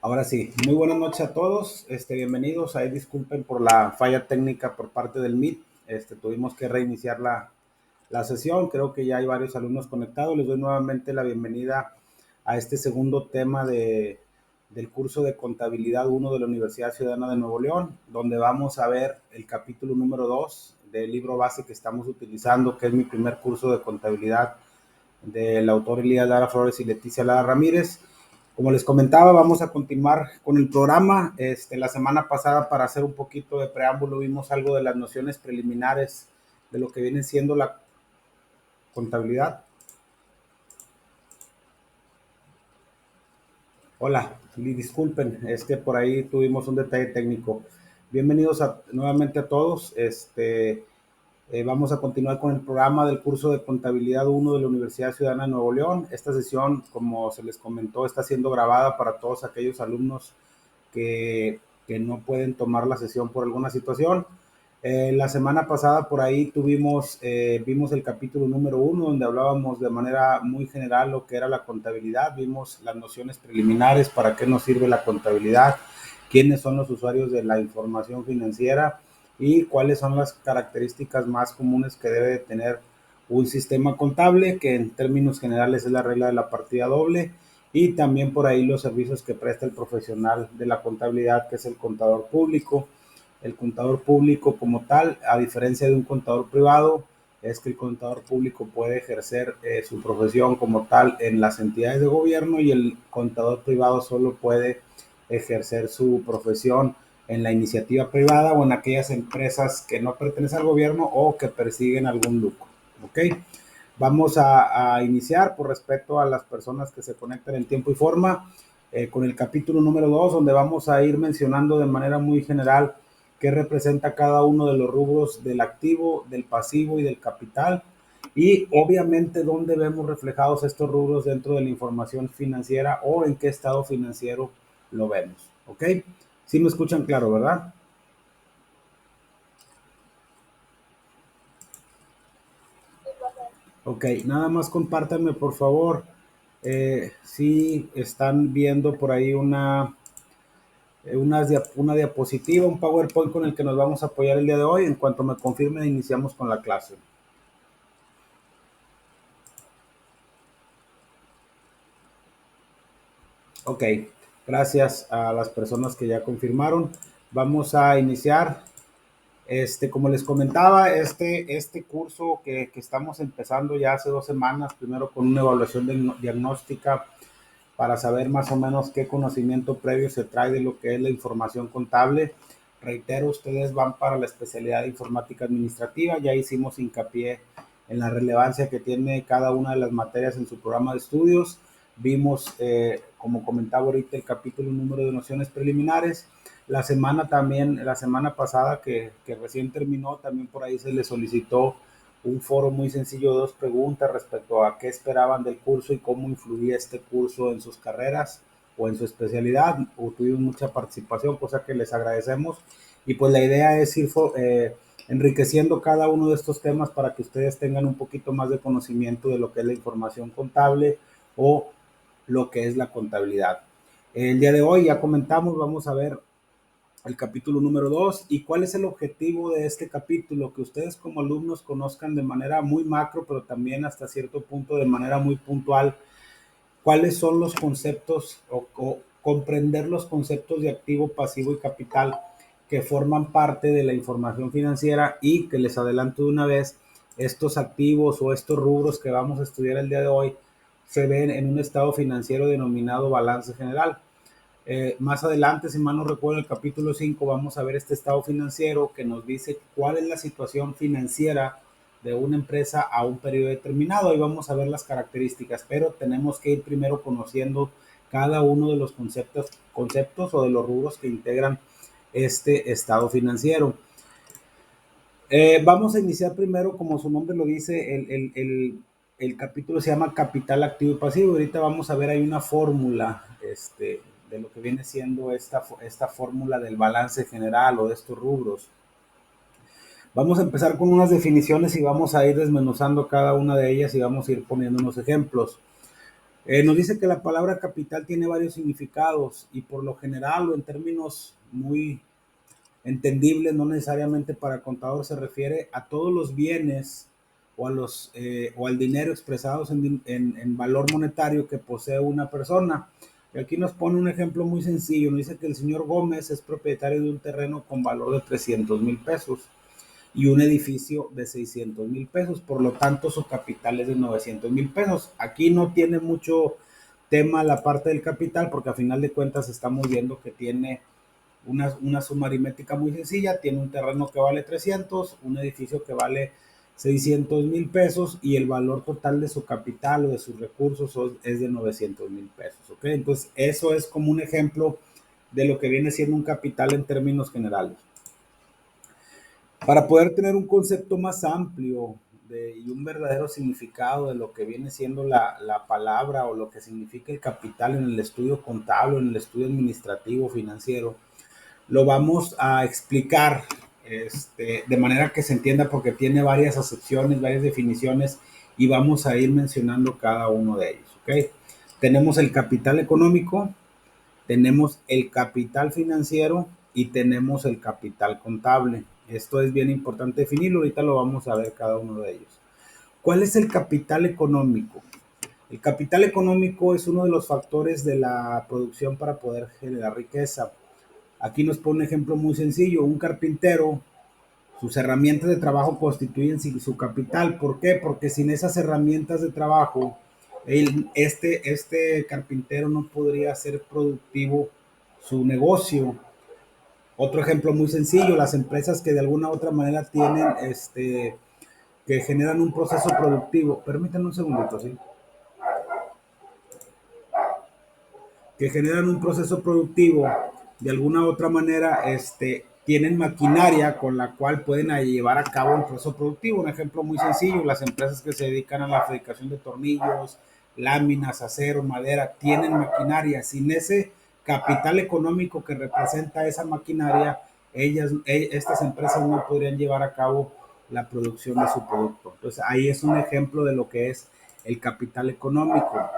Ahora sí, muy buenas noches a todos, bienvenidos. Ahí disculpen por la falla técnica por parte del Meet. Tuvimos que reiniciar la sesión. Creo que ya hay varios alumnos conectados. Les doy nuevamente la bienvenida a este segundo tema del curso de Contabilidad 1 de la Universidad Ciudadana de Nuevo León, donde vamos a ver el capítulo número 2 del libro base que estamos utilizando, que es mi primer curso de contabilidad, del autor Elías Lara Flores y Leticia Lara Ramírez. Como les comentaba, vamos a continuar con el programa. La semana pasada, para hacer un poquito de preámbulo, vimos algo de las nociones preliminares de lo que viene siendo la contabilidad. Hola, disculpen, por ahí tuvimos un detalle técnico. Bienvenidos nuevamente a todos. Vamos a continuar con el programa del curso de Contabilidad 1 de la Universidad Ciudadana de Nuevo León. Esta sesión, como se les comentó, está siendo grabada para todos aquellos alumnos que no pueden tomar la sesión por alguna situación. La semana pasada por ahí vimos el capítulo número 1, donde hablábamos de manera muy general lo que era la contabilidad. Vimos las nociones preliminares, para qué nos sirve la contabilidad, quiénes son los usuarios de la información financiera y cuáles son las características más comunes que debe de tener un sistema contable, que en términos generales es la regla de la partida doble, y también por ahí los servicios que presta el profesional de la contabilidad, que es el contador público. El contador público como tal, a diferencia de un contador privado, es que el contador público puede ejercer su profesión como tal en las entidades de gobierno, y el contador privado solo puede ejercer su profesión en la iniciativa privada o en aquellas empresas que no pertenecen al gobierno o que persiguen algún lucro. ¿Ok? Vamos a iniciar por respeto a las personas que se conectan en tiempo y forma con el capítulo número 2, donde vamos a ir mencionando de manera muy general qué representa cada uno de los rubros del activo, del pasivo y del capital, y obviamente dónde vemos reflejados estos rubros dentro de la información financiera o en qué estado financiero lo vemos. ¿Ok? Sí me escuchan claro, ¿verdad? Ok, nada más compártanme por favor si están viendo por ahí una diapositiva, un PowerPoint con el que nos vamos a apoyar el día de hoy. En cuanto me confirmen, iniciamos con la clase. Ok, gracias a las personas que ya confirmaron. Vamos a iniciar. Como les comentaba, este curso que estamos empezando ya hace 2 semanas, primero con una evaluación diagnóstica para saber más o menos qué conocimiento previo se trae de lo que es la información contable. Reitero, ustedes van para la especialidad de informática administrativa. Ya hicimos hincapié en la relevancia que tiene cada una de las materias en su programa de estudios. Vimos, como comentaba ahorita, el capítulo número de nociones preliminares. La semana pasada que recién terminó, también por ahí se les solicitó un foro muy sencillo de 2 preguntas respecto a qué esperaban del curso y cómo influía este curso en sus carreras o en su especialidad. Tuvimos mucha participación, cosa que les agradecemos. Y pues la idea es ir enriqueciendo cada uno de estos temas para que ustedes tengan un poquito más de conocimiento de lo que es la información contable o lo que es la contabilidad. El día de hoy ya comentamos, vamos a ver el capítulo número 2. ¿Y cuál es el objetivo de este capítulo? Que ustedes como alumnos conozcan de manera muy macro, pero también hasta cierto punto de manera muy puntual, cuáles son los conceptos o comprender los conceptos de activo, pasivo y capital que forman parte de la información financiera, y que les adelanto de una vez, estos activos o estos rubros que vamos a estudiar el día de hoy se ven en un estado financiero denominado balance general. Más adelante, si mal no recuerdo, en el capítulo 5 vamos a ver este estado financiero que nos dice cuál es la situación financiera de una empresa a un periodo determinado. Ahí vamos a ver las características, pero tenemos que ir primero conociendo cada uno de los conceptos o de los rubros que integran este estado financiero. Vamos a iniciar primero, como su nombre lo dice, el capítulo se llama Capital Activo y Pasivo. Ahorita vamos a ver, hay una fórmula de lo que viene siendo esta fórmula del balance general o de estos rubros. Vamos a empezar con unas definiciones y vamos a ir desmenuzando cada una de ellas y vamos a ir poniendo unos ejemplos. Nos dice que la palabra capital tiene varios significados y por lo general o en términos muy entendibles, no necesariamente para contador, se refiere a todos los bienes o, o al dinero expresados en valor monetario que posee una persona. Y aquí nos pone un ejemplo muy sencillo. Nos dice que el señor Gómez es propietario de un terreno con valor de 300,000 pesos y un edificio de 600,000 pesos. Por lo tanto, su capital es de 900,000 pesos. Aquí no tiene mucho tema la parte del capital porque a final de cuentas estamos viendo que tiene una suma aritmética muy sencilla. Tiene un terreno que vale 300, un edificio que vale 600,000 pesos y el valor total de su capital o de sus recursos es de 900,000 pesos. ¿Ok? Entonces, eso es como un ejemplo de lo que viene siendo un capital en términos generales. Para poder tener un concepto más amplio y un verdadero significado de lo que viene siendo la palabra o lo que significa el capital en el estudio contable, en el estudio administrativo financiero, lo vamos a explicar de manera que se entienda porque tiene varias acepciones, varias definiciones y vamos a ir mencionando cada uno de ellos. ¿Ok? Tenemos el capital económico, tenemos el capital financiero y tenemos el capital contable. Esto es bien importante definirlo, ahorita lo vamos a ver cada uno de ellos. ¿Cuál es el capital económico? El capital económico es uno de los factores de la producción para poder generar riqueza. Aquí nos pone un ejemplo muy sencillo. Un carpintero, sus herramientas de trabajo constituyen su capital. ¿Por qué? Porque sin esas herramientas de trabajo, este carpintero no podría ser productivo su negocio. Otro ejemplo muy sencillo, las empresas que de alguna u otra manera tienen, que generan un proceso productivo. Permítanme un segundito, ¿sí? Que generan un proceso productivo, de alguna u otra manera, tienen maquinaria con la cual pueden llevar a cabo un proceso productivo. Un ejemplo muy sencillo, las empresas que se dedican a la fabricación de tornillos, láminas, acero, madera, tienen maquinaria. Sin ese capital económico que representa esa maquinaria, estas empresas no podrían llevar a cabo la producción de su producto. Entonces ahí es un ejemplo de lo que es el capital económico.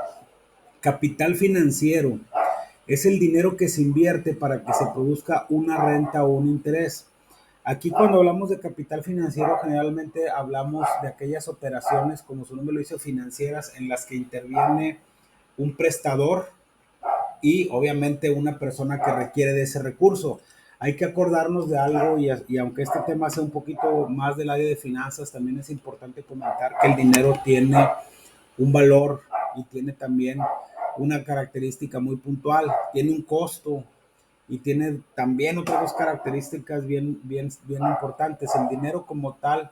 Capital financiero es el dinero que se invierte para que se produzca una renta o un interés. Aquí cuando hablamos de capital financiero generalmente hablamos de aquellas operaciones, como su nombre lo dice, financieras, en las que interviene un prestador y obviamente una persona que requiere de ese recurso. Hay que acordarnos de algo y aunque este tema sea un poquito más del área de finanzas, también es importante comentar que el dinero tiene un valor y tiene también una característica muy puntual, tiene un costo y tiene también otras dos características bien importantes. El dinero como tal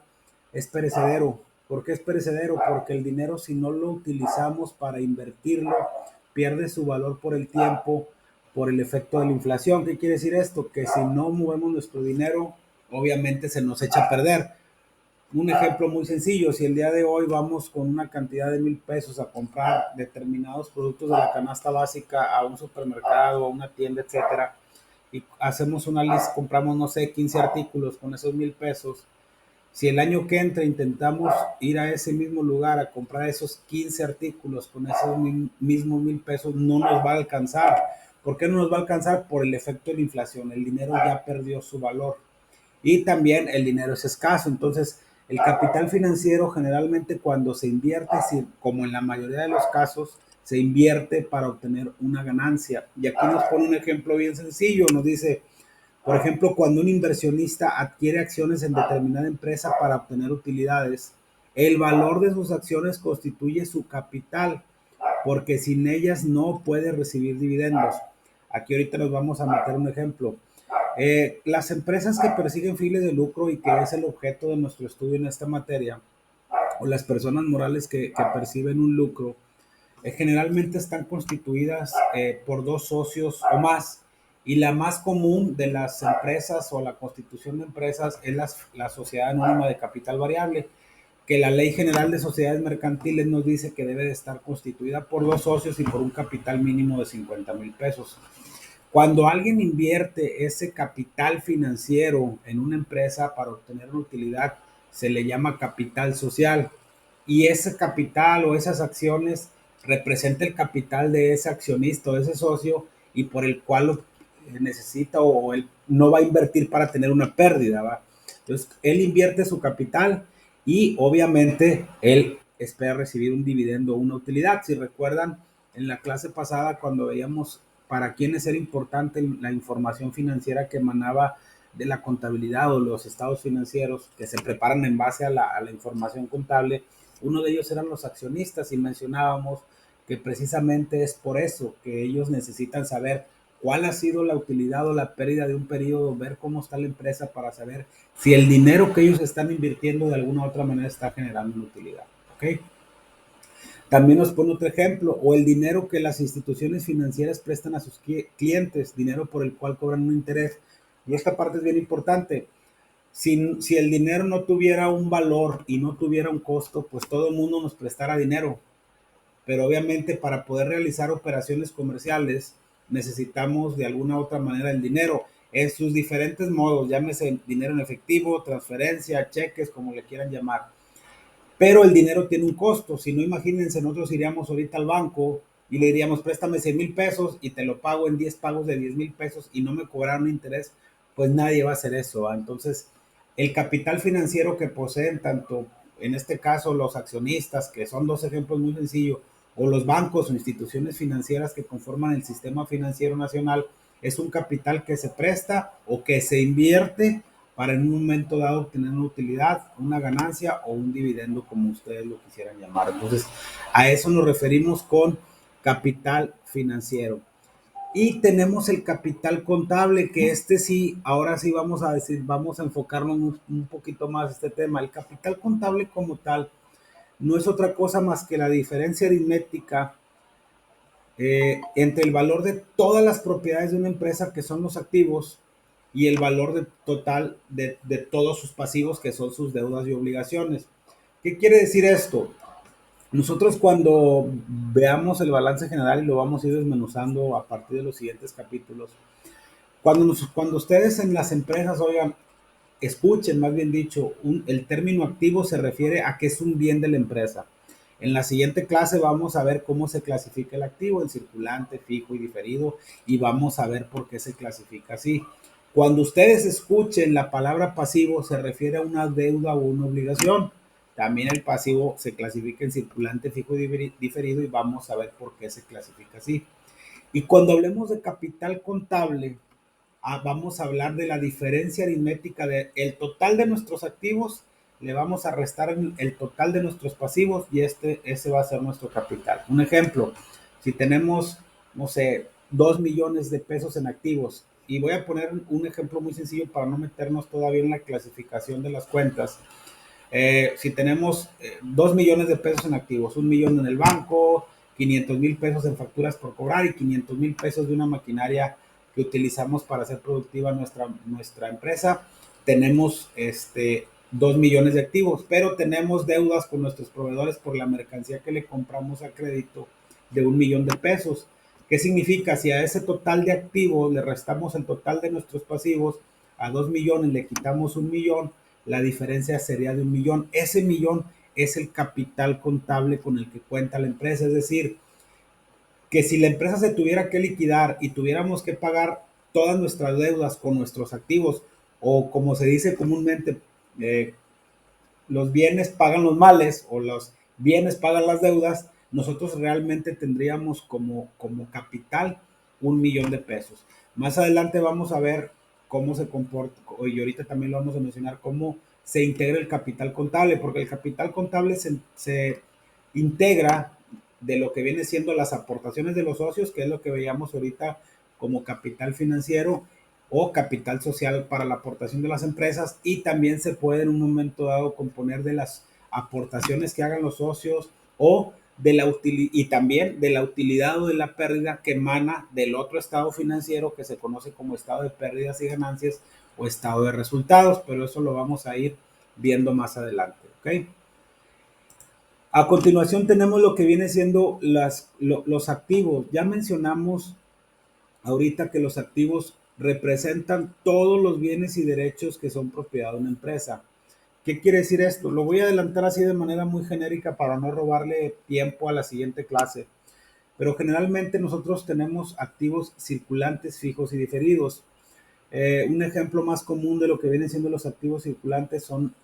es perecedero. ¿Por qué es perecedero? Porque el dinero, si no lo utilizamos para invertirlo, pierde su valor por el tiempo, por el efecto de la inflación. ¿Qué quiere decir esto? Que si no movemos nuestro dinero, obviamente se nos echa a perder. Un ejemplo muy sencillo, si el día de hoy vamos con una cantidad de 1,000 pesos a comprar determinados productos de la canasta básica a un supermercado, a una tienda, etcétera, y hacemos una lista, compramos, no sé, 15 artículos con esos 1,000 pesos, si el año que entra intentamos ir a ese mismo lugar a comprar esos 15 artículos con esos mismos 1,000 pesos, no nos va a alcanzar. ¿Por qué no nos va a alcanzar? Por el efecto de la inflación. El dinero ya perdió su valor y también el dinero es escaso. Entonces, el capital financiero generalmente cuando se invierte, como en la mayoría de los casos, se invierte para obtener una ganancia. Y aquí nos pone un ejemplo bien sencillo. Nos dice, por ejemplo, cuando un inversionista adquiere acciones en determinada empresa para obtener utilidades, el valor de sus acciones constituye su capital, porque sin ellas no puede recibir dividendos. Aquí ahorita nos vamos a meter un ejemplo. Las empresas que persiguen fines de lucro y que es el objeto de nuestro estudio en esta materia, o las personas morales que perciben un lucro, generalmente están constituidas por dos socios o más. Y la más común de las empresas o la constitución de empresas es la sociedad anónima de capital variable, que la Ley General de Sociedades Mercantiles nos dice que debe de estar constituida por dos socios y por un capital mínimo de 50,000 pesos. Cuando alguien invierte ese capital financiero en una empresa para obtener una utilidad, se le llama capital social. Y ese capital o esas acciones representa el capital de ese accionista o de ese socio y por el cual lo necesita o él no va a invertir para tener una pérdida, ¿va? Entonces, él invierte su capital y obviamente él espera recibir un dividendo o una utilidad. Si recuerdan, en la clase pasada cuando veíamos para quiénes era importante la información financiera que emanaba de la contabilidad o los estados financieros que se preparan en base a la información contable, uno de ellos eran los accionistas y mencionábamos que precisamente es por eso que ellos necesitan saber cuál ha sido la utilidad o la pérdida de un periodo, ver cómo está la empresa para saber si el dinero que ellos están invirtiendo de alguna u otra manera está generando una utilidad. ¿Ok? También nos pone otro ejemplo, o el dinero que las instituciones financieras prestan a sus clientes, dinero por el cual cobran un interés. Y esta parte es bien importante. Si el dinero no tuviera un valor y no tuviera un costo, pues todo el mundo nos prestara dinero. Pero obviamente para poder realizar operaciones comerciales necesitamos de alguna u otra manera el dinero en sus diferentes modos, llámese dinero en efectivo, transferencia, cheques, como le quieran llamar. Pero el dinero tiene un costo. Si no, imagínense, nosotros iríamos ahorita al banco y le diríamos, préstame 100,000 pesos y te lo pago en 10 pagos de 10,000 pesos y no me cobraron interés, pues nadie va a hacer eso, ¿va? Entonces, el capital financiero que poseen tanto, en este caso, los accionistas, que son dos ejemplos muy sencillos, o los bancos o instituciones financieras que conforman el sistema financiero nacional, es un capital que se presta o que se invierte para en un momento dado obtener una utilidad, una ganancia o un dividendo, como ustedes lo quisieran llamar. Entonces, a eso nos referimos con capital financiero. Y tenemos el capital contable, que este sí, ahora sí vamos a decir, vamos a enfocarnos un poquito más en este tema. El capital contable como tal no es otra cosa más que la diferencia aritmética entre el valor de todas las propiedades de una empresa, que son los activos, y el valor total de todos sus pasivos, que son sus deudas y obligaciones. ¿Qué quiere decir esto? Nosotros cuando veamos el balance general, y lo vamos a ir desmenuzando a partir de los siguientes capítulos, cuando ustedes en las empresas, oigan, escuchen, más bien dicho, el término activo se refiere a que es un bien de la empresa. En la siguiente clase vamos a ver cómo se clasifica el activo, en circulante, fijo y diferido, y vamos a ver por qué se clasifica así. Cuando ustedes escuchen la palabra pasivo, se refiere a una deuda o una obligación. También el pasivo se clasifica en circulante, fijo y diferido, y vamos a ver por qué se clasifica así. Y cuando hablemos de capital contable, vamos a hablar de la diferencia aritmética del total de nuestros activos, le vamos a restar el total de nuestros pasivos y ese va a ser nuestro capital. Un ejemplo, si tenemos, no sé, 2 millones de pesos en activos, y voy a poner un ejemplo muy sencillo para no meternos todavía en la clasificación de las cuentas. Si tenemos 2 millones de pesos en activos, 1 millón en el banco, 500,000 pesos en facturas por cobrar y 500,000 pesos de una maquinaria que utilizamos para hacer productiva nuestra empresa, tenemos 2 millones de activos, pero tenemos deudas con nuestros proveedores por la mercancía que le compramos a crédito de 1 millón de pesos. ¿Qué significa? Si a ese total de activos le restamos el total de nuestros pasivos, a 2 millones le quitamos 1 millón, la diferencia sería de 1 millón. Ese millón es el capital contable con el que cuenta la empresa, es decir, que si la empresa se tuviera que liquidar y tuviéramos que pagar todas nuestras deudas con nuestros activos, o como se dice comúnmente, eh, los bienes pagan los males o los bienes pagan las deudas, nosotros realmente tendríamos como capital 1 millón de pesos. Más adelante vamos a ver cómo se comporta, y ahorita también lo vamos a mencionar, cómo se integra el capital contable, porque el capital contable se integra de lo que viene siendo las aportaciones de los socios, que es lo que veíamos ahorita como capital financiero, o capital social para la aportación de las empresas, y también se puede en un momento dado componer de las aportaciones que hagan los socios o de la utilidad, y también de la utilidad o de la pérdida que emana del otro estado financiero que se conoce como estado de pérdidas y ganancias o estado de resultados, pero eso lo vamos a ir viendo más adelante, ¿ok? A continuación tenemos lo que viene siendo los activos. Ya mencionamos ahorita que los activos representan todos los bienes y derechos que son propiedad de una empresa. ¿Qué quiere decir esto? Lo voy a adelantar así de manera muy genérica para no robarle tiempo a la siguiente clase. Pero generalmente nosotros tenemos activos circulantes, fijos y diferidos. Un ejemplo más común de lo que vienen siendo los activos circulantes son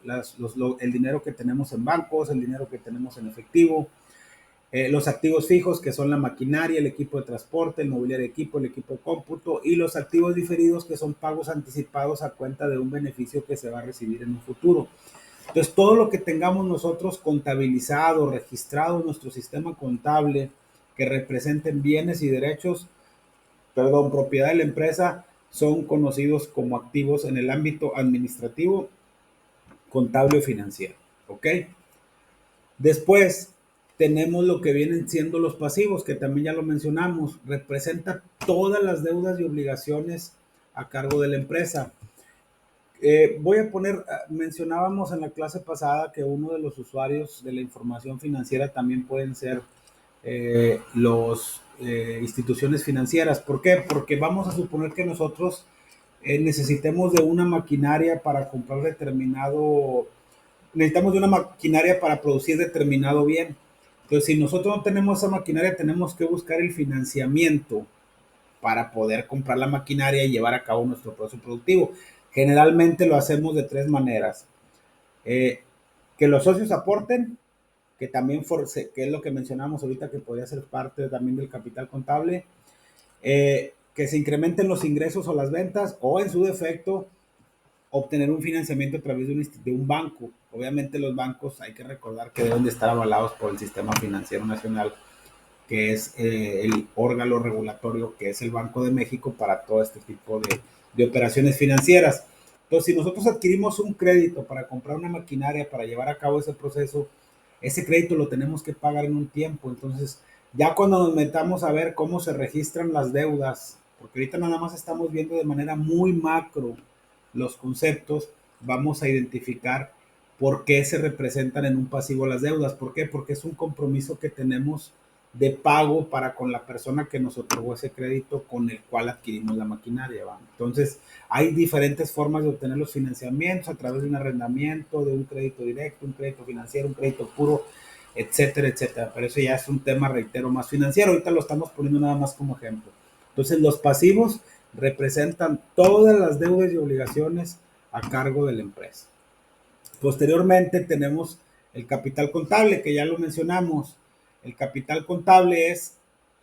el dinero que tenemos en bancos, el dinero que tenemos en efectivo, los activos fijos, que son la maquinaria, el equipo de transporte, el mobiliario de equipo, el equipo de cómputo, y los activos diferidos, que son pagos anticipados a cuenta de un beneficio que se va a recibir en un futuro. Entonces, todo lo que tengamos nosotros contabilizado, registrado en nuestro sistema contable, que representen bienes y derechos, perdón, propiedad de la empresa, son conocidos como activos en el ámbito administrativo, contable o financiero. ¿Ok? Después tenemos lo que vienen siendo los pasivos, que también ya lo mencionamos, representa todas las deudas y obligaciones a cargo de la empresa. Voy a poner, mencionábamos en la clase pasada que uno de los usuarios de la información financiera también pueden ser los instituciones financieras. ¿Por qué? Porque vamos a suponer que nosotros necesitemos de una maquinaria para comprar necesitamos de una maquinaria para producir determinado bien. Entonces, si nosotros no tenemos esa maquinaria, tenemos que buscar el financiamiento para poder comprar la maquinaria y llevar a cabo nuestro proceso productivo. Generalmente lo hacemos de tres maneras. Eh, que los socios aporten, que también que es lo que mencionamos ahorita, que podría ser parte también del capital contable. Que se incrementen los ingresos o las ventas, o en su defecto, obtener un financiamiento a través de un banco. Obviamente los bancos hay que recordar que deben de estar avalados por el Sistema Financiero Nacional, que es el órgano regulatorio, que es el Banco de México para todo este tipo de operaciones financieras. Entonces, si nosotros adquirimos un crédito para comprar una maquinaria para llevar a cabo ese proceso, ese crédito lo tenemos que pagar en un tiempo. Entonces, ya cuando nos metamos a ver cómo se registran las deudas, porque ahorita nada más estamos viendo de manera muy macro los conceptos, vamos a identificar por qué se representan en un pasivo las deudas. ¿Por qué? Porque es un compromiso que tenemos de pago para con la persona que nos otorgó ese crédito con el cual adquirimos la maquinaria. ¿va? Entonces, hay diferentes formas de obtener los financiamientos a través de un arrendamiento, de un crédito directo, un crédito financiero, un crédito puro, etcétera, etcétera. Pero eso ya es un tema, reitero, más financiero. Ahorita lo estamos poniendo nada más como ejemplo. Entonces, los pasivos representan todas las deudas y obligaciones a cargo de la empresa. Posteriormente tenemos el capital contable, que ya lo mencionamos. El capital contable es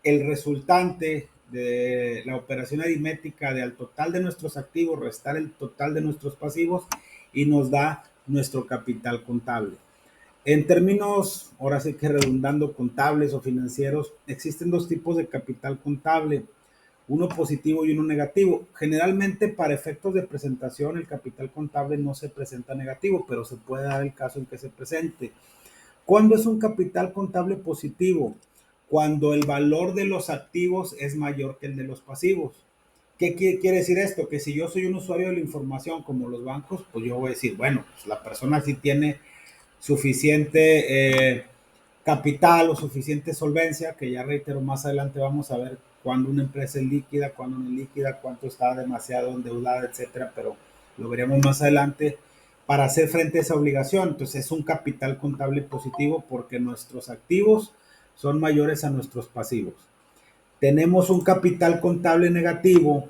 el resultante de la operación aritmética del total de nuestros activos, restar el total de nuestros pasivos y nos da nuestro capital contable. En términos, ahora sí que redundando, contables o financieros, existen dos tipos de capital contable, uno positivo y uno negativo. Generalmente para efectos de presentación el capital contable no se presenta negativo, pero se puede dar el caso en que se presente. ¿Cuándo es un capital contable positivo? Cuando el valor de los activos es mayor que el de los pasivos. ¿Qué quiere decir esto? Que si yo soy un usuario de la información como los bancos, pues yo voy a decir, bueno, pues la persona sí tiene suficiente capital o suficiente solvencia, que ya reitero, más adelante vamos a ver cuándo una empresa es líquida, cuándo no es líquida, cuánto está demasiado endeudada, etcétera, pero lo veremos más adelante para hacer frente a esa obligación. Entonces es un capital contable positivo porque nuestros activos son mayores a nuestros pasivos. Tenemos un capital contable negativo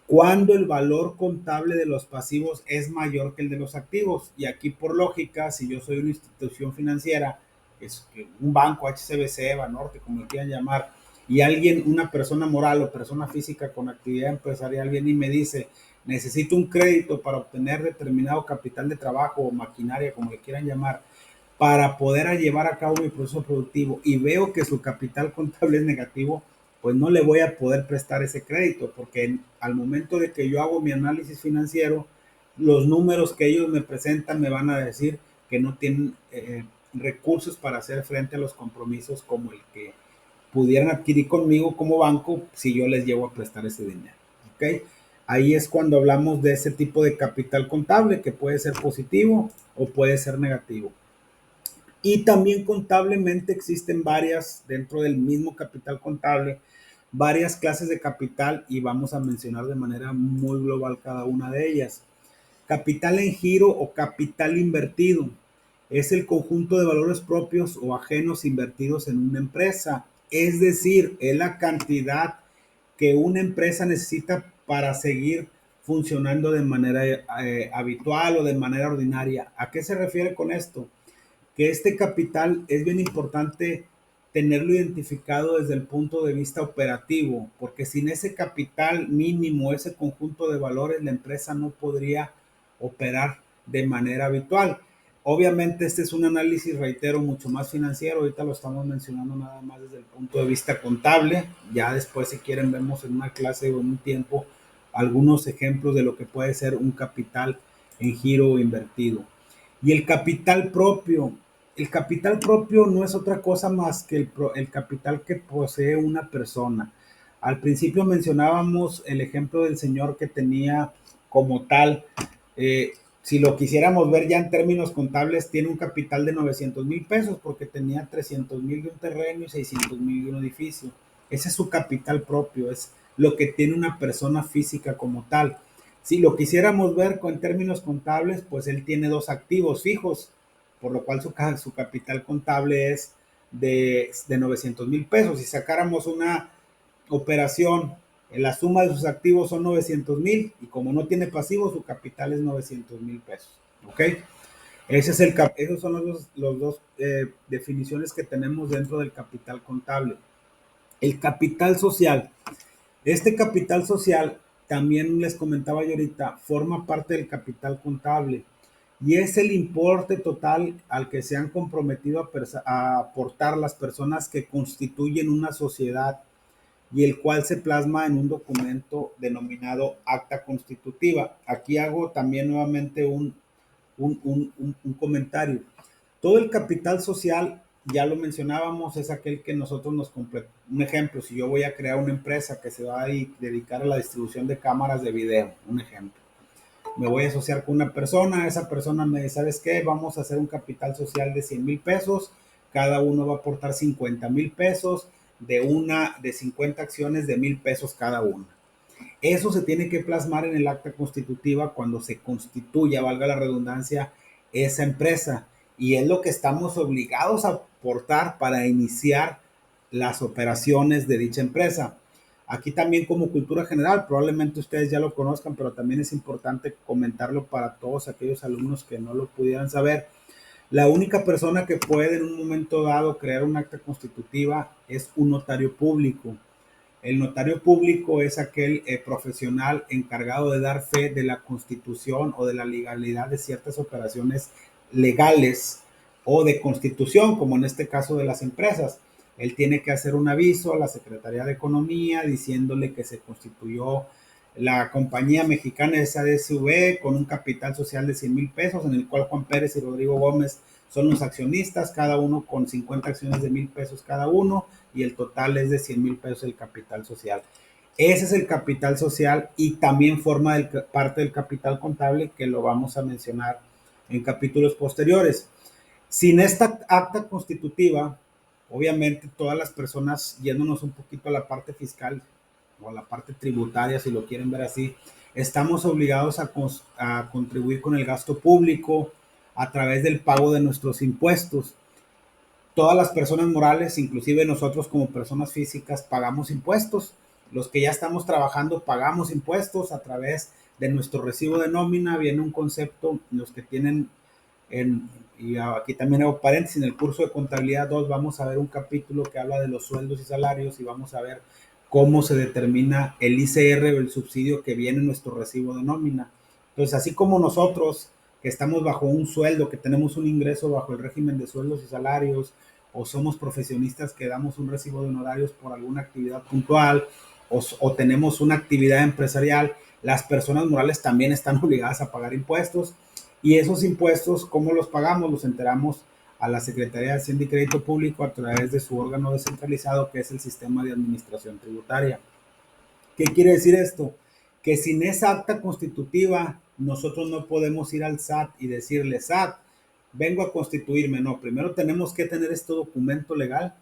cuando el valor contable de los pasivos es mayor que el de los activos. Y aquí por lógica, si yo soy una institución financiera, es un banco, HCBC, Banorte, como lo quieran llamar, y alguien, una persona moral o persona física con actividad empresarial viene y me dice, necesito un crédito para obtener determinado capital de trabajo o maquinaria, como le quieran llamar, para poder llevar a cabo mi proceso productivo y veo que su capital contable es negativo, pues no le voy a poder prestar ese crédito porque al momento de que yo hago mi análisis financiero, los números que ellos me presentan me van a decir que no tienen recursos para hacer frente a los compromisos como el que pudieran adquirir conmigo como banco si yo les llevo a prestar ese dinero. ¿Ok? Ahí es cuando hablamos de ese tipo de capital contable que puede ser positivo o puede ser negativo. Y también contablemente existen varias, dentro del mismo capital contable, varias clases de capital y vamos a mencionar de manera muy global cada una de ellas. Capital en giro o capital invertido es el conjunto de valores propios o ajenos invertidos en una empresa. Es decir, es la cantidad que una empresa necesita para seguir funcionando de manera habitual o de manera ordinaria. ¿A qué se refiere con esto? Que este capital es bien importante tenerlo identificado desde el punto de vista operativo, porque sin ese capital mínimo, ese conjunto de valores, la empresa no podría operar de manera habitual. Obviamente este es un análisis, reitero, mucho más financiero. Ahorita lo estamos mencionando nada más desde el punto de vista contable. Ya después, si quieren, vemos en una clase o en un tiempo algunos ejemplos de lo que puede ser un capital en giro o invertido. Y el capital propio no es otra cosa más que el capital que posee una persona. Al principio mencionábamos el ejemplo del señor que tenía como tal, si lo quisiéramos ver ya en términos contables, tiene un capital de 900 mil pesos porque tenía 300 mil de un terreno y 600 mil de un edificio. Ese es su capital propio, es lo que tiene una persona física como tal. Si lo quisiéramos ver en términos contables, pues él tiene dos activos fijos, por lo cual su capital contable es de 900 mil pesos. Si sacáramos una operación, la suma de sus activos son 900 mil y como no tiene pasivos, su capital es 900 mil pesos. ¿Ok? Esos son los dos definiciones que tenemos dentro del capital contable. El capital social. Este capital social, también les comentaba yo ahorita, forma parte del capital contable y es el importe total al que se han comprometido a aportar las personas que constituyen una sociedad y el cual se plasma en un documento denominado acta constitutiva. Aquí hago también nuevamente un comentario. Todo el capital social, ya lo mencionábamos, es aquel que nosotros nos completa. Un ejemplo, si yo voy a crear una empresa que se va a dedicar a la distribución de cámaras de video, un ejemplo. Me voy a asociar con una persona, esa persona me dice, ¿sabes qué? Vamos a hacer un capital social de 100 mil pesos, cada uno va a aportar 50 mil pesos, de 50 acciones de 1,000 pesos cada una. Eso se tiene que plasmar en el acta constitutiva cuando se constituya, valga la redundancia, esa empresa. Y es lo que estamos obligados a aportar para iniciar las operaciones de dicha empresa. Aquí también como cultura general, probablemente ustedes ya lo conozcan, pero también es importante comentarlo para todos aquellos alumnos que no lo pudieran saber. La única persona que puede en un momento dado crear un acta constitutiva es un notario público. El notario público es aquel profesional encargado de dar fe de la constitución o de la legalidad de ciertas operaciones legales o de constitución, como en este caso de las empresas. Él tiene que hacer un aviso a la Secretaría de Economía diciéndole que se constituyó la compañía mexicana SADCV con un capital social de 100 mil pesos, en el cual Juan Pérez y Rodrigo Gómez son los accionistas, cada uno con 50 acciones de 1,000 pesos cada uno, y el total es de 100 mil pesos el capital social. Ese es el capital social y también forma parte del capital contable, que lo vamos a mencionar en capítulos posteriores. Sin esta acta constitutiva, obviamente todas las personas, yéndonos un poquito a la parte fiscal o a la parte tributaria, si lo quieren ver así, estamos obligados a contribuir con el gasto público a través del pago de nuestros impuestos. Todas las personas morales, inclusive nosotros como personas físicas, pagamos impuestos. Los que ya estamos trabajando pagamos impuestos a través de nuestro recibo de nómina. Viene un concepto, los que tienen, y aquí también hago paréntesis, en el curso de contabilidad 2 vamos a ver un capítulo que habla de los sueldos y salarios y vamos a ver cómo se determina el ICR o el subsidio que viene en nuestro recibo de nómina. Entonces, así como nosotros que estamos bajo un sueldo, que tenemos un ingreso bajo el régimen de sueldos y salarios, o somos profesionistas que damos un recibo de honorarios por alguna actividad puntual, o tenemos una actividad empresarial, las personas morales también están obligadas a pagar impuestos. Y esos impuestos, ¿cómo los pagamos? Los enteramos a la Secretaría de Hacienda y Crédito Público a través de su órgano descentralizado, que es el Sistema de Administración Tributaria. ¿Qué quiere decir esto? Que sin esa acta constitutiva, nosotros no podemos ir al SAT y decirle, SAT, vengo a constituirme. No, primero tenemos que tener este documento legal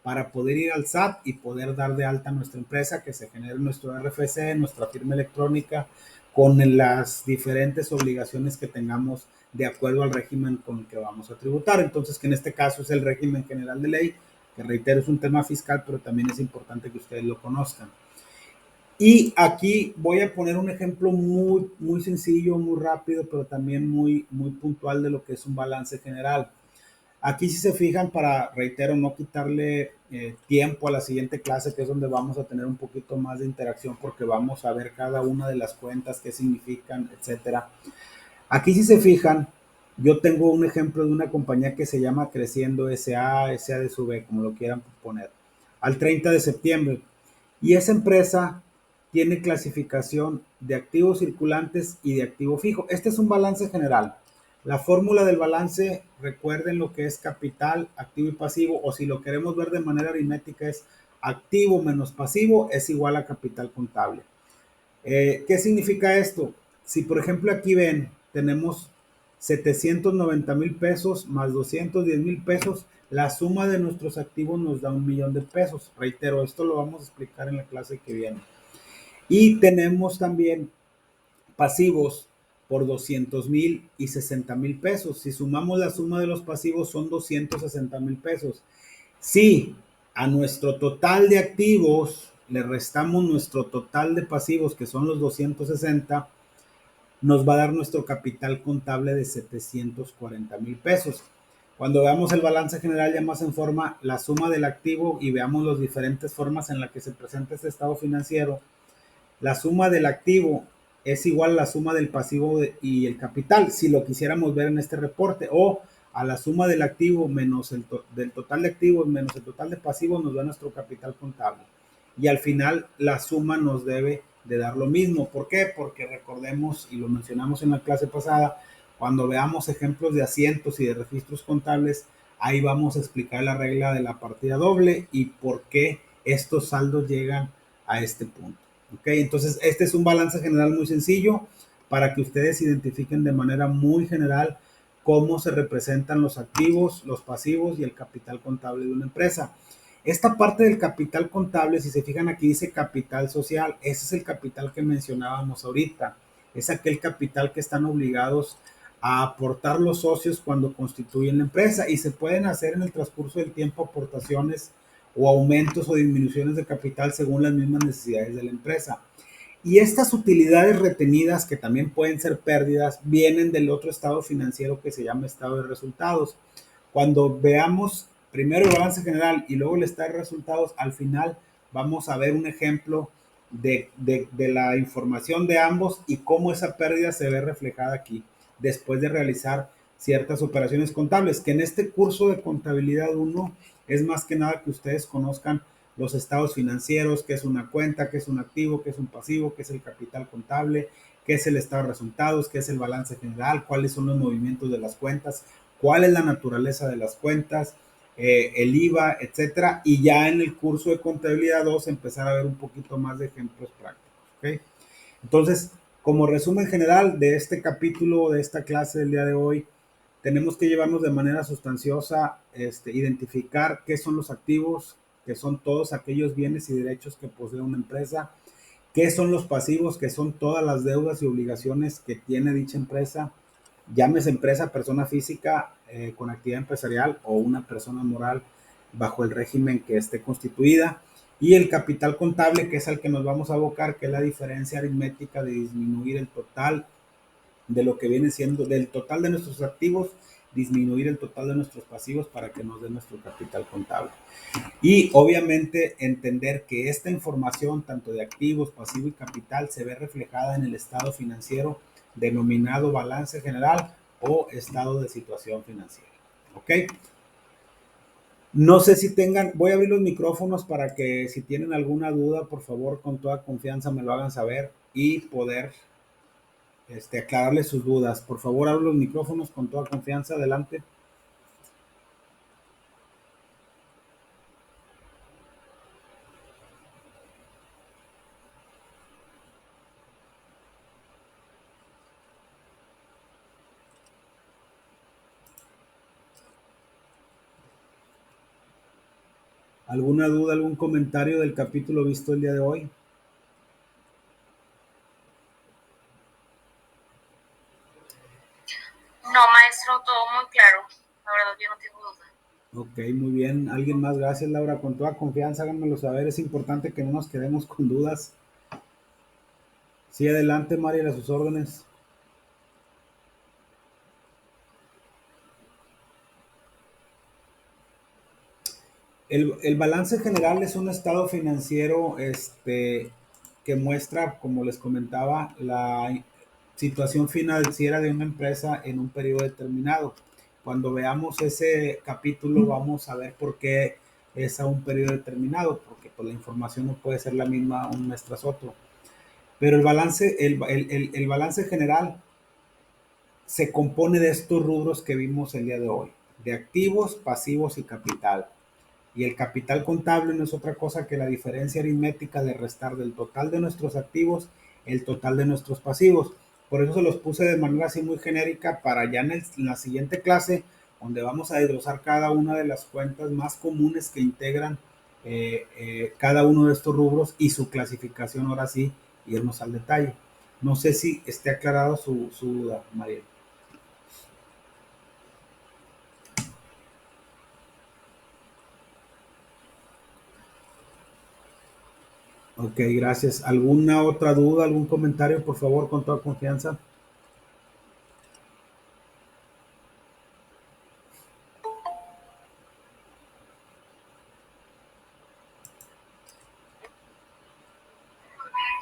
para poder ir al SAT y poder dar de alta nuestra empresa, que se genere nuestro RFC, nuestra firma electrónica, con las diferentes obligaciones que tengamos de acuerdo al régimen con el que vamos a tributar. Entonces, que en este caso es el régimen general de ley, que reitero es un tema fiscal, pero también es importante que ustedes lo conozcan. Y aquí voy a poner un ejemplo muy sencillo, muy rápido, pero también muy puntual de lo que es un balance general. Aquí si se fijan, para, reitero, no quitarle tiempo a la siguiente clase, que es donde vamos a tener un poquito más de interacción, porque vamos a ver cada una de las cuentas, qué significan, etcétera. Aquí si se fijan, yo tengo un ejemplo de una compañía que se llama Creciendo SA, SA de su B, como lo quieran poner, al 30 de septiembre. Y esa empresa tiene clasificación de activos circulantes y de activo fijo. Este es un balance general. La fórmula del balance, recuerden lo que es capital, activo y pasivo, o si lo queremos ver de manera aritmética es activo menos pasivo es igual a capital contable. ¿Qué significa esto? Si por ejemplo aquí ven, tenemos 790,000 pesos más 210,000 pesos, la suma de nuestros activos nos da 1,000,000 de pesos. Reitero, esto lo vamos a explicar en la clase que viene. Y tenemos también pasivos por 200,000 y 60,000 pesos. Si sumamos la suma de los pasivos son 260,000 pesos. Si a nuestro total de activos le restamos nuestro total de pasivos, que son los 260, nos va a dar nuestro capital contable de 740,000 pesos. Cuando veamos el balance general ya más en forma, la suma del activo y veamos las diferentes formas en las que se presenta este estado financiero, la suma del activo es igual a la suma del pasivo y el capital, si lo quisiéramos ver en este reporte, o a la suma del activo menos del total de activos menos el total de pasivos nos da nuestro capital contable. Y al final la suma nos debe de dar lo mismo. ¿Por qué? Porque recordemos, y lo mencionamos en la clase pasada, cuando veamos ejemplos de asientos y de registros contables, ahí vamos a explicar la regla de la partida doble y por qué estos saldos llegan a este punto. ¿Ok? Entonces, este es un balance general muy sencillo para que ustedes identifiquen de manera muy general cómo se representan los activos, los pasivos y el capital contable de una empresa. Esta parte del capital contable, si se fijan aquí dice capital social, ese es el capital que mencionábamos ahorita, es aquel capital que están obligados a aportar los socios cuando constituyen la empresa y se pueden hacer en el transcurso del tiempo aportaciones o aumentos o disminuciones de capital según las mismas necesidades de la empresa. Y estas utilidades retenidas, que también pueden ser pérdidas, vienen del otro estado financiero que se llama estado de resultados. Cuando veamos primero el balance general y luego el estado de resultados, al final vamos a ver un ejemplo de la información de ambos y cómo esa pérdida se ve reflejada aquí después de realizar ciertas operaciones contables, que en este curso de contabilidad 1 es más que nada que ustedes conozcan los estados financieros, qué es una cuenta, qué es un activo, qué es un pasivo, qué es el capital contable, qué es el estado de resultados, qué es el balance general, cuáles son los movimientos de las cuentas, cuál es la naturaleza de las cuentas, el IVA, etcétera. Y ya en el curso de contabilidad 2 empezar a ver un poquito más de ejemplos prácticos. ¿Okay? Entonces, como resumen general de este capítulo, de esta clase del día de hoy, tenemos que llevarnos de manera sustanciosa, identificar qué son los activos, que son todos aquellos bienes y derechos que posee una empresa, qué son los pasivos, que son todas las deudas y obligaciones que tiene dicha empresa, llámese empresa, persona física con actividad empresarial o una persona moral bajo el régimen que esté constituida, y el capital contable, que es al que nos vamos a abocar, que es la diferencia aritmética de disminuir el total de lo que viene siendo del total de nuestros activos, disminuir el total de nuestros pasivos para que nos dé nuestro capital contable. Y obviamente entender que esta información, tanto de activos, pasivo y capital, se ve reflejada en el estado financiero denominado balance general o estado de situación financiera. ¿Ok? No sé si tengan, voy a abrir los micrófonos para que si tienen alguna duda, por favor, con toda confianza me lo hagan saber y poder aclararles sus dudas. Por favor, abro los micrófonos con toda confianza. Adelante. ¿Alguna duda, algún comentario del capítulo visto el día de hoy? No, maestro, todo muy claro. La verdad, yo no tengo duda. Ok, muy bien. ¿Alguien más? Gracias, Laura. Con toda confianza, háganmelo saber. Es importante que no nos quedemos con dudas. Sí, adelante, María, a sus órdenes. El balance general es un estado financiero que muestra, como les comentaba, la situación financiera de una empresa en un periodo determinado. Cuando veamos ese capítulo vamos a ver por qué es a un periodo determinado, porque pues, la información no puede ser la misma un mes tras otro. Pero el balance general se compone de estos rubros que vimos el día de hoy, de activos, pasivos y capital. Y el capital contable no es otra cosa que la diferencia aritmética de restar del total de nuestros activos el total de nuestros pasivos. Por eso se los puse de manera así muy genérica para ya en la siguiente clase, donde vamos a desglosar cada una de las cuentas más comunes que integran cada uno de estos rubros y su clasificación, ahora sí, irnos al detalle. No sé si esté aclarado su duda, María. Ok, gracias. ¿Alguna otra duda, algún comentario, por favor, con toda confianza?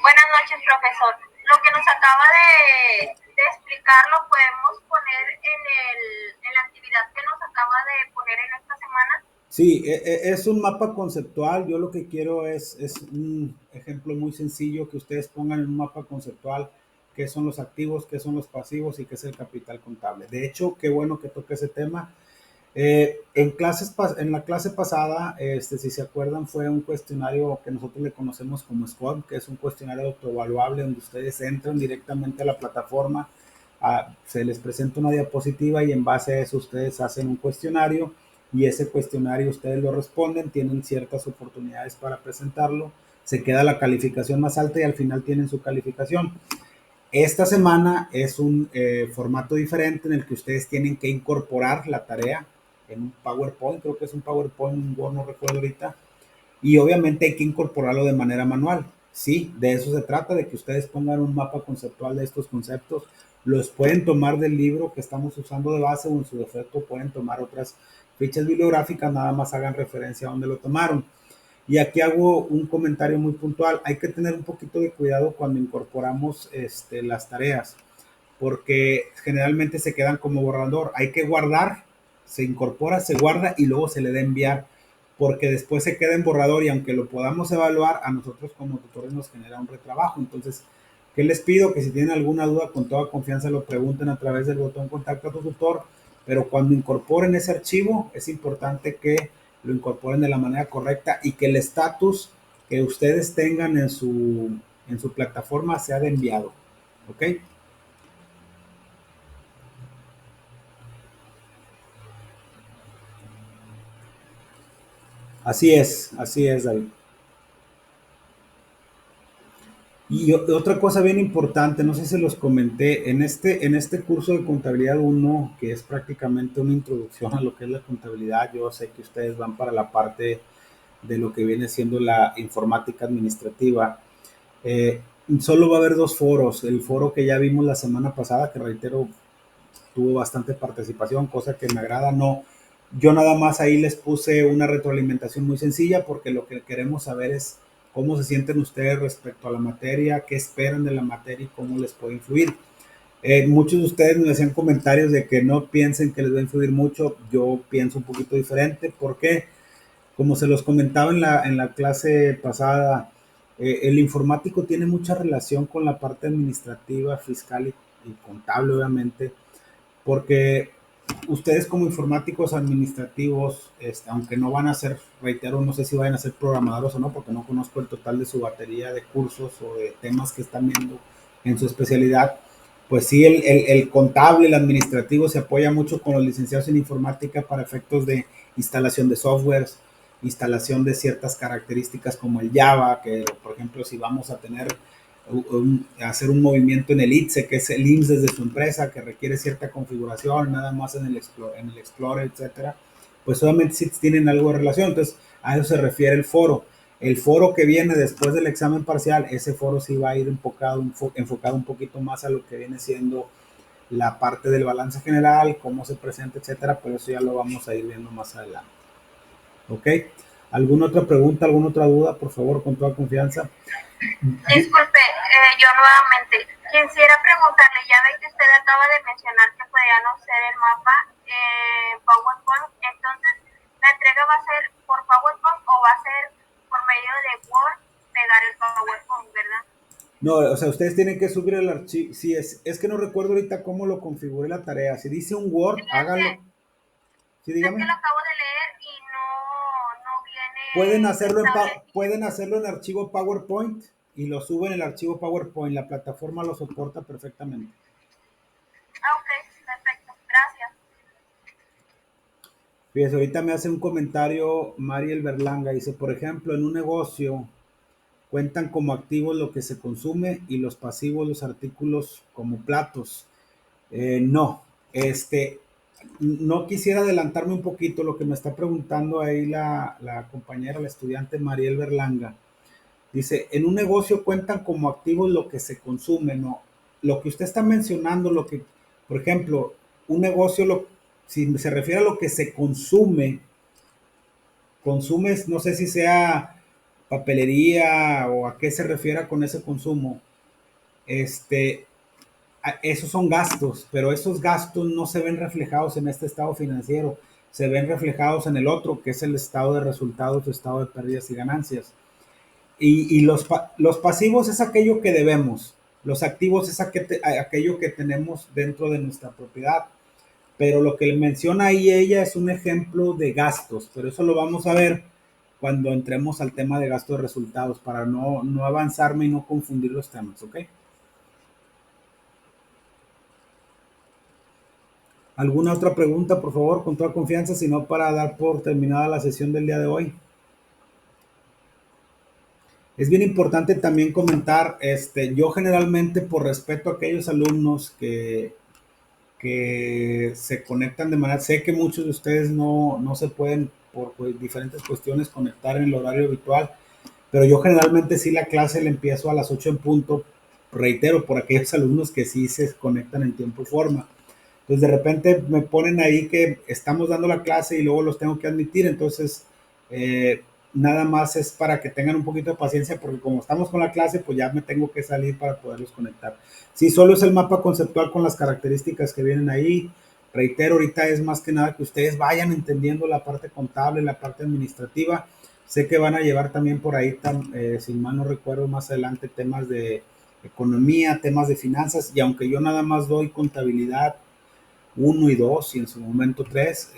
Buenas noches, profesor. Lo que nos acaba de explicar lo podemos poner en la actividad que nos acaba de poner en esta semana. Sí, es un mapa conceptual. Yo lo que quiero es un ejemplo muy sencillo que ustedes pongan en un mapa conceptual qué son los activos, qué son los pasivos y qué es el capital contable. De hecho, qué bueno que toque ese tema. En la clase pasada, si se acuerdan, fue un cuestionario que nosotros le conocemos como SWOT, que es un cuestionario autoevaluable donde ustedes entran directamente a la plataforma, se les presenta una diapositiva y en base a eso ustedes hacen un cuestionario y ese cuestionario ustedes lo responden, tienen ciertas oportunidades para presentarlo, se queda la calificación más alta y al final tienen su calificación. Esta semana es un formato diferente en el que ustedes tienen que incorporar la tarea en un PowerPoint, creo que es un PowerPoint, un Word, no recuerdo ahorita, y obviamente hay que incorporarlo de manera manual. Sí, de eso se trata, de que ustedes pongan un mapa conceptual de estos conceptos. Los pueden tomar del libro que estamos usando de base o en su defecto pueden tomar otras fichas bibliográficas, nada más hagan referencia a donde lo tomaron. Y aquí hago un comentario muy puntual. Hay que tener un poquito de cuidado cuando incorporamos las tareas, porque generalmente se quedan como borrador. Hay que guardar, se incorpora, se guarda y luego se le da enviar, porque después se queda en borrador y aunque lo podamos evaluar, a nosotros como tutores nos genera un retrabajo. Entonces, ¿qué les pido? Que si tienen alguna duda, con toda confianza lo pregunten a través del botón contacto a tu tutor, pero cuando incorporen ese archivo, es importante que lo incorporen de la manera correcta y que el estatus que ustedes tengan en su plataforma sea de enviado. ¿Ok? Así es, David. Y otra cosa bien importante, no sé si los comenté, en este curso de contabilidad uno que es prácticamente una introducción a lo que es la contabilidad, yo sé que ustedes van para la parte de lo que viene siendo la informática administrativa. Eh, Solo va a haber dos foros, el foro que ya vimos la semana pasada, que reitero, tuvo bastante participación, cosa que me agrada, no, yo nada más ahí les puse una retroalimentación muy sencilla porque lo que queremos saber es cómo se sienten ustedes respecto a la materia, qué esperan de la materia y cómo les puede influir. Muchos de ustedes me hacían comentarios de que no piensen que les va a influir mucho, yo pienso un poquito diferente, porque como se los comentaba en la clase pasada, el informático tiene mucha relación con la parte administrativa, fiscal y contable, obviamente, porque ustedes como informáticos administrativos, aunque no van a ser, reitero, no sé si vayan a ser programadores o no, porque no conozco el total de su batería de cursos o de temas que están viendo en su especialidad, pues sí, el contable, el administrativo se apoya mucho con los licenciados en informática para efectos de instalación de softwares, instalación de ciertas características como el Java, que por ejemplo si vamos a tener hacer un movimiento en el ITSE, que es el IMSS desde su empresa, que requiere cierta configuración, nada más en el Explorer, etcétera, pues obviamente sí tienen algo de relación. Entonces, a eso se refiere el foro. El foro que viene después del examen parcial, ese foro sí va a ir enfocado un poquito más a lo que viene siendo la parte del balance general, cómo se presenta, etcétera, pero eso ya lo vamos a ir viendo más adelante. ¿Ok? ¿Alguna otra pregunta, alguna otra duda? Por favor, con toda confianza. Disculpe, yo nuevamente quisiera preguntarle, ya ve que usted acaba de mencionar que podían hacer el mapa PowerPoint, entonces la entrega va a ser por PowerPoint o va a ser por medio de Word pegar el PowerPoint, ¿verdad? No, o sea, ustedes tienen que subir el archivo. Sí, es que no recuerdo ahorita cómo lo configuré la tarea. Si dice un Word, Sí, háganlo. Sí, es que dígame. lo acabo de leer y no Pueden viene hacerlo establecido. pueden hacerlo en archivo PowerPoint y lo suben en el archivo PowerPoint. La plataforma lo soporta perfectamente. Ah, ok, perfecto, gracias. Fíjese, ahorita me hace un comentario Mariel Berlanga. Dice, por ejemplo, en un negocio cuentan como activos lo que se consume y los pasivos los artículos como platos. No, no quisiera adelantarme un poquito lo que me está preguntando ahí la compañera, la estudiante Mariel Berlanga. Dice, en un negocio cuentan como activos lo que se consume, ¿no? Lo que usted está mencionando, por ejemplo, un negocio, si se refiere a lo que se consumes, no sé si sea papelería o a qué se refiere con ese consumo, este, esos son gastos, pero esos gastos no se ven reflejados en este estado financiero, se ven reflejados en el otro, que es el estado de resultados, el estado de pérdidas y ganancias. Y los pasivos es aquello que debemos, los activos es aquello que tenemos dentro de nuestra propiedad. Pero lo que menciona ahí ella es un ejemplo de gastos, pero eso lo vamos a ver cuando entremos al tema de gastos de resultados para no avanzarme y no confundir los temas, ¿ok? ¿Alguna otra pregunta, por favor, con toda confianza, si no para dar por terminada la sesión del día de hoy? Es bien importante también comentar, yo generalmente por respeto a aquellos alumnos que se conectan de manera, sé que muchos de ustedes no se pueden por diferentes cuestiones conectar en el horario habitual, pero yo generalmente sí la clase la empiezo a las 8 en punto, reitero, por aquellos alumnos que sí se conectan en tiempo y forma. Entonces de repente me ponen ahí que estamos dando la clase y luego los tengo que admitir, entonces eh, nada más es para que tengan un poquito de paciencia porque como estamos con la clase pues ya me tengo que salir para poderlos conectar. Sí, solo es el mapa conceptual con las características que vienen ahí. Reitero, ahorita es más que nada que ustedes vayan entendiendo la parte contable, la parte administrativa. Sé que van a llevar también por ahí, si mal no recuerdo, más adelante temas de economía, temas de finanzas, y aunque yo nada más doy contabilidad 1 y 2 y en su momento 3,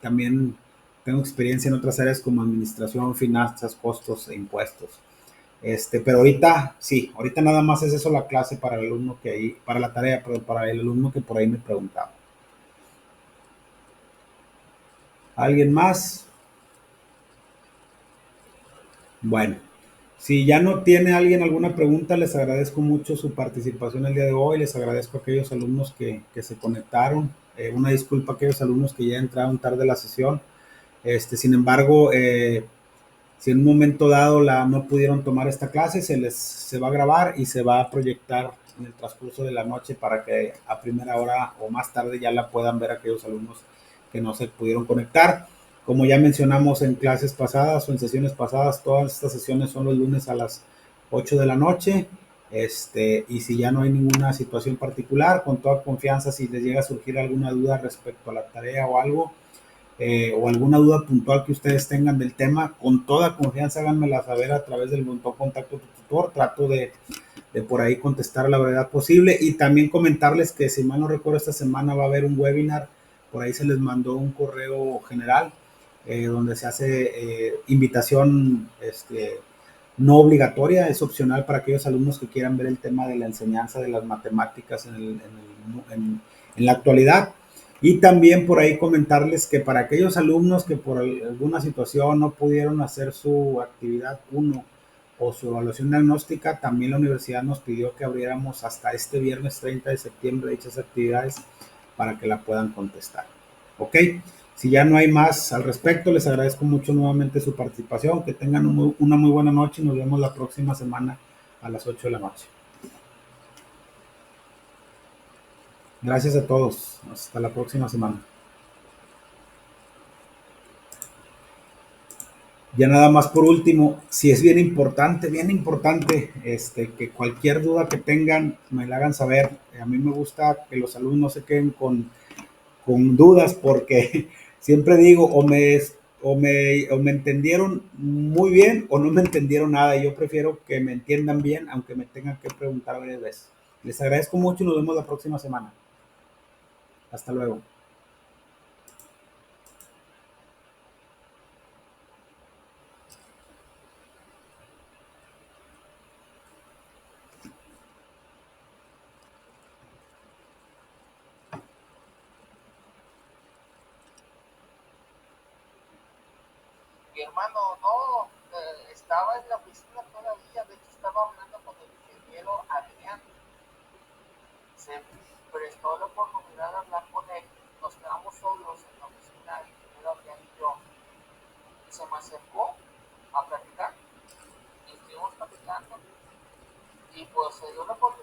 también tengo experiencia en otras áreas como administración, finanzas, costos e impuestos. Pero ahorita, sí, ahorita nada más es eso la clase para el alumno que ahí, para la tarea, pero para el alumno que por ahí me preguntaba. ¿Alguien más? Bueno, si ya no tiene alguien alguna pregunta, les agradezco mucho su participación el día de hoy, les agradezco a aquellos alumnos que se conectaron, una disculpa a aquellos alumnos que ya entraron tarde a la sesión, sin embargo, si en un momento dado no pudieron tomar esta clase, se va a grabar y se va a proyectar en el transcurso de la noche para que a primera hora o más tarde ya la puedan ver aquellos alumnos que no se pudieron conectar. Como ya mencionamos en clases pasadas o en sesiones pasadas, todas estas sesiones son los lunes a las 8 de la noche. Y si ya no hay ninguna situación particular, con toda confianza, si les llega a surgir alguna duda respecto a la tarea o algo, o alguna duda puntual que ustedes tengan del tema, con toda confianza háganmela saber a través del botón contacto tutor. Trato de por ahí contestar a la brevedad posible y también comentarles que si mal no recuerdo esta semana va a haber un webinar, por ahí se les mandó un correo general donde se hace invitación no obligatoria, es opcional para aquellos alumnos que quieran ver el tema de la enseñanza de las matemáticas en la actualidad. Y también por ahí comentarles que para aquellos alumnos que por alguna situación no pudieron hacer su actividad 1 o su evaluación diagnóstica, también la universidad nos pidió que abriéramos hasta este viernes 30 de septiembre dichas actividades para que la puedan contestar. ¿Ok? Si ya no hay más al respecto, les agradezco mucho nuevamente su participación. Que tengan una muy buena noche y nos vemos la próxima semana a las 8 de la noche. Gracias a todos. Hasta la próxima semana. Ya nada más por último, si es bien importante, que cualquier duda que tengan me la hagan saber. A mí me gusta que los alumnos no se queden con dudas porque siempre digo o me entendieron muy bien o no me entendieron nada. Yo prefiero que me entiendan bien aunque me tengan que preguntar varias veces. Les agradezco mucho y nos vemos la próxima semana. Hasta luego. Mi hermano no estaba en la oficina todavía, de hecho estaba hablando con el ingeniero Adrián. Se prestó la oportunidad de hablar con él. Nos quedamos solos en la oficina, el ingeniero Adrián y yo. Se me acercó a platicar y estuvimos platicando. Y pues se dio la oportunidad